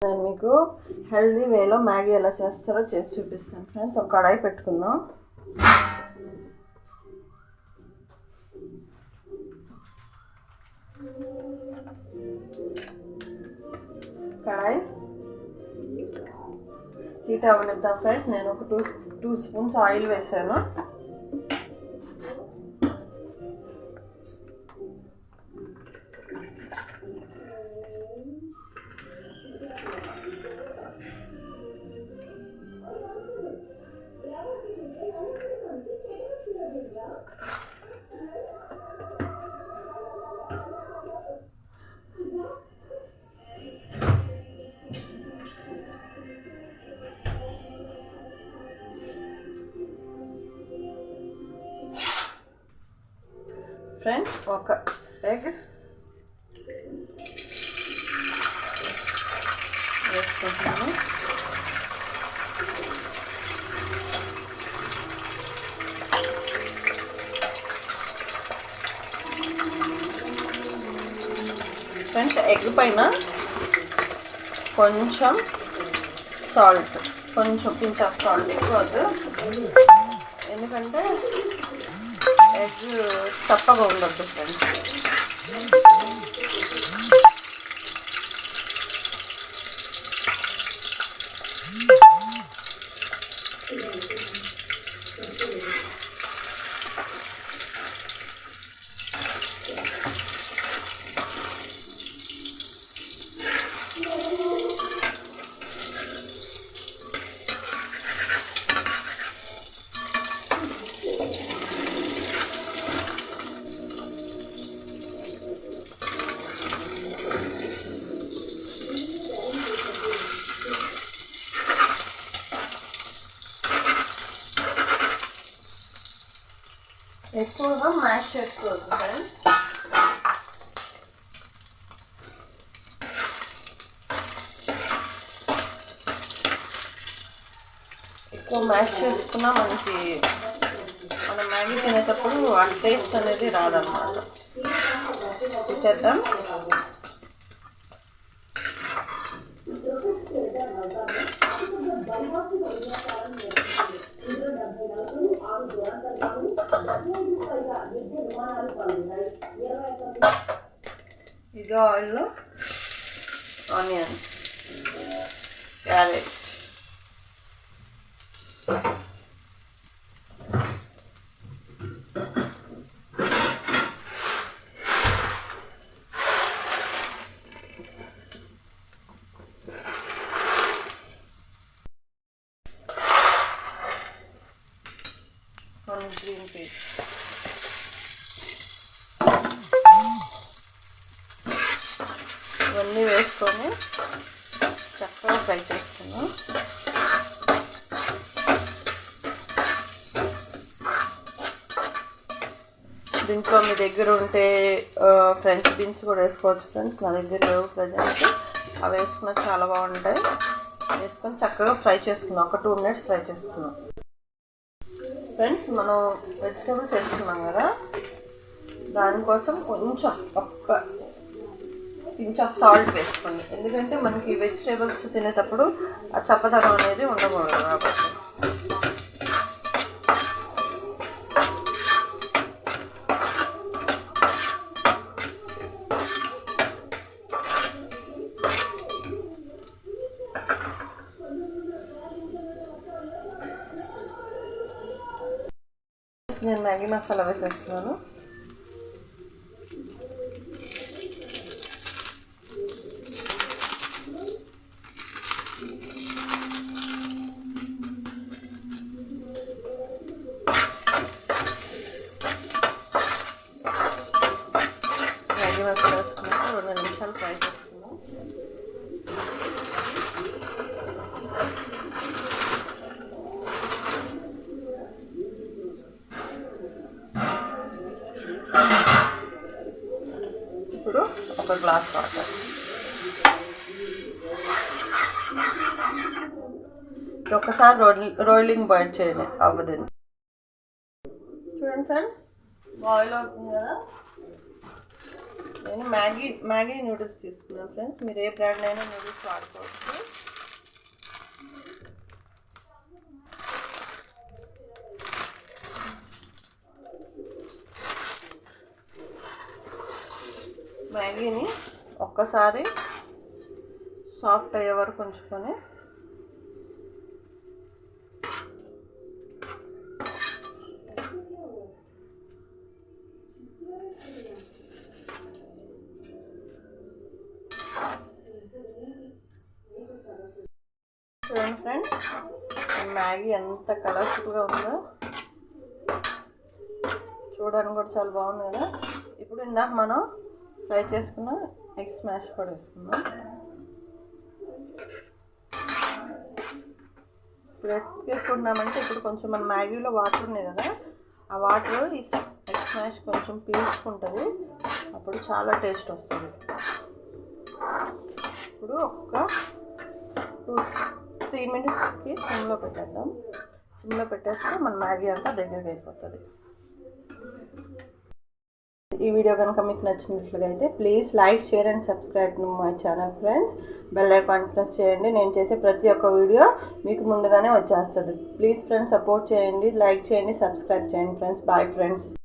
నేను మీకు హెల్దీ వేలో మ్యాగీ ఎలా చేస్తారో చేసి చూపిస్తాను ఫ్రెండ్స్. ఒక కడాయి పెట్టుకుందాం. కడాయి హీట్ అవ్వనిద్దాం ఫ్రెండ్స్. నేను ఒక టూ స్పూన్స్ ఆయిల్ వేసాను. ఫ్రెండ్స్, ఒక ఎగ్ వేసుకుంటున్నాను. ఫ్రెండ్స్, ఎగ్ పైన కొంచెం సాల్ట్, కొంచెం పించ్ ఆఫ్ సాల్ట్, ఎక్కువ ఎందుకంటే ఎగ్ చప్పగా ఉండద్దు ఫ్రెండ్స్. ఎక్కువగా మ్యాష్ చేసుకోవద్దు ఫ్రెండ్స్. ఎక్కువ మ్యాష్ చేసుకున్నా మనకి మనం మ్యాగీ తినేటప్పుడు ఆ టేస్ట్ అనేది రాదన్నమాట. తీసేద్దాం. ఇది ఆయిల్లో ఆనియన్స్, క్యారెట్, గ్రీన్ పీస్, ఇవన్నీ వేసుకొని చక్కగా ఫ్రై చేస్తున్నాం. దీంట్లో మీ దగ్గర ఉంటే ఫ్రెంచ్ బీన్స్ కూడా వేసుకోవచ్చు ఫ్రెండ్స్. నా దగ్గర లేవు ప్రజెంట్. అవి వేసుకున్నా చాలా బాగుంటాయి. వేసుకొని చక్కగా ఫ్రై చేసుకున్నాం. ఒక 2 minutes ఫ్రై చేసుకున్నాం. ఫ్రెండ్స్, మనం వెజిటేబుల్స్ వేసుకున్నాం కదా, దానికోసం కొంచెం ఒక్క పించ్ ఆఫ్ సాల్ట్ వేసుకోండి. ఎందుకంటే మనకి వెజిటేబుల్స్ తినేటప్పుడు ఆ చప్పదనం అనేది ఉండకూడదు కాబట్టి. నేను మ్యాగీ మసాలా వేసేస్తున్నాను. మ్యాగీ మసాలా వేసుకున్నాక 2 నిమిషాలు ఫ్రై చేసుకున్నాం. ఇప్పుడు ఒక గ్లాస్ వాటర్. ఒకసారి రోలింగ్ బాయిల్ చేయండి, అవ్వదండి. చూడండి ఫ్రెండ్స్, బాయిల్ అవుతుంది కదా. నేను మ్యాగీ నూడిల్స్ తీసుకున్నాను ఫ్రెండ్స్. మీరు ఏ బ్రాండ్ అయినా నూడిల్స్ వాడుకోవచ్చు. మ్యాగీని ఒక్కసారి సాఫ్ట్ అయ్యే వరకు ఉంచుకొని చూడండి ఫ్రెండ్స్, మ్యాగీ ఎంత కలర్ఫుల్గా ఉందో, చూడడానికి కూడా చాలా బాగుంది కదా. ఇప్పుడు ఇందాక మనం ఫ్రై చేసుకున్న ఎగ్ స్మాష్ కూడా వేసుకుందాం. ఇప్పుడు వేసుకుంటున్నామంటే ఇప్పుడు కొంచెం మన మ్యాగీలో వాటర్ ఉన్నాయి కదా, ఆ వాటర్ ఈ ఎగ్ స్మాష్ కొంచెం పీల్చుకుంటుంది, అప్పుడు చాలా టేస్ట్ వస్తుంది. ఇప్పుడు ఒక 2-3 మినిట్స్కి సిమ్లో పెట్టేద్దాం. సిమ్లో పెట్టేస్తే మన మ్యాగీ అంతా దగ్గరికి అయిపోతుంది. ఈ వీడియో కనుక మీకు నచ్చినట్లుగా అయితే please like, share and subscribe to my channel friends. Bell icon press చేయండి. నేను చేసే ప్రతి ఒక్క వీడియో మీకు ముందుగానే వచ్చేస్తుంది. ప్లీజ్ ఫ్రెండ్స్ సపోర్ట్ చేయండి, లైక్ చేయండి, సబ్స్క్రైబ్ చేయండి ఫ్రెండ్స్. Bye friends.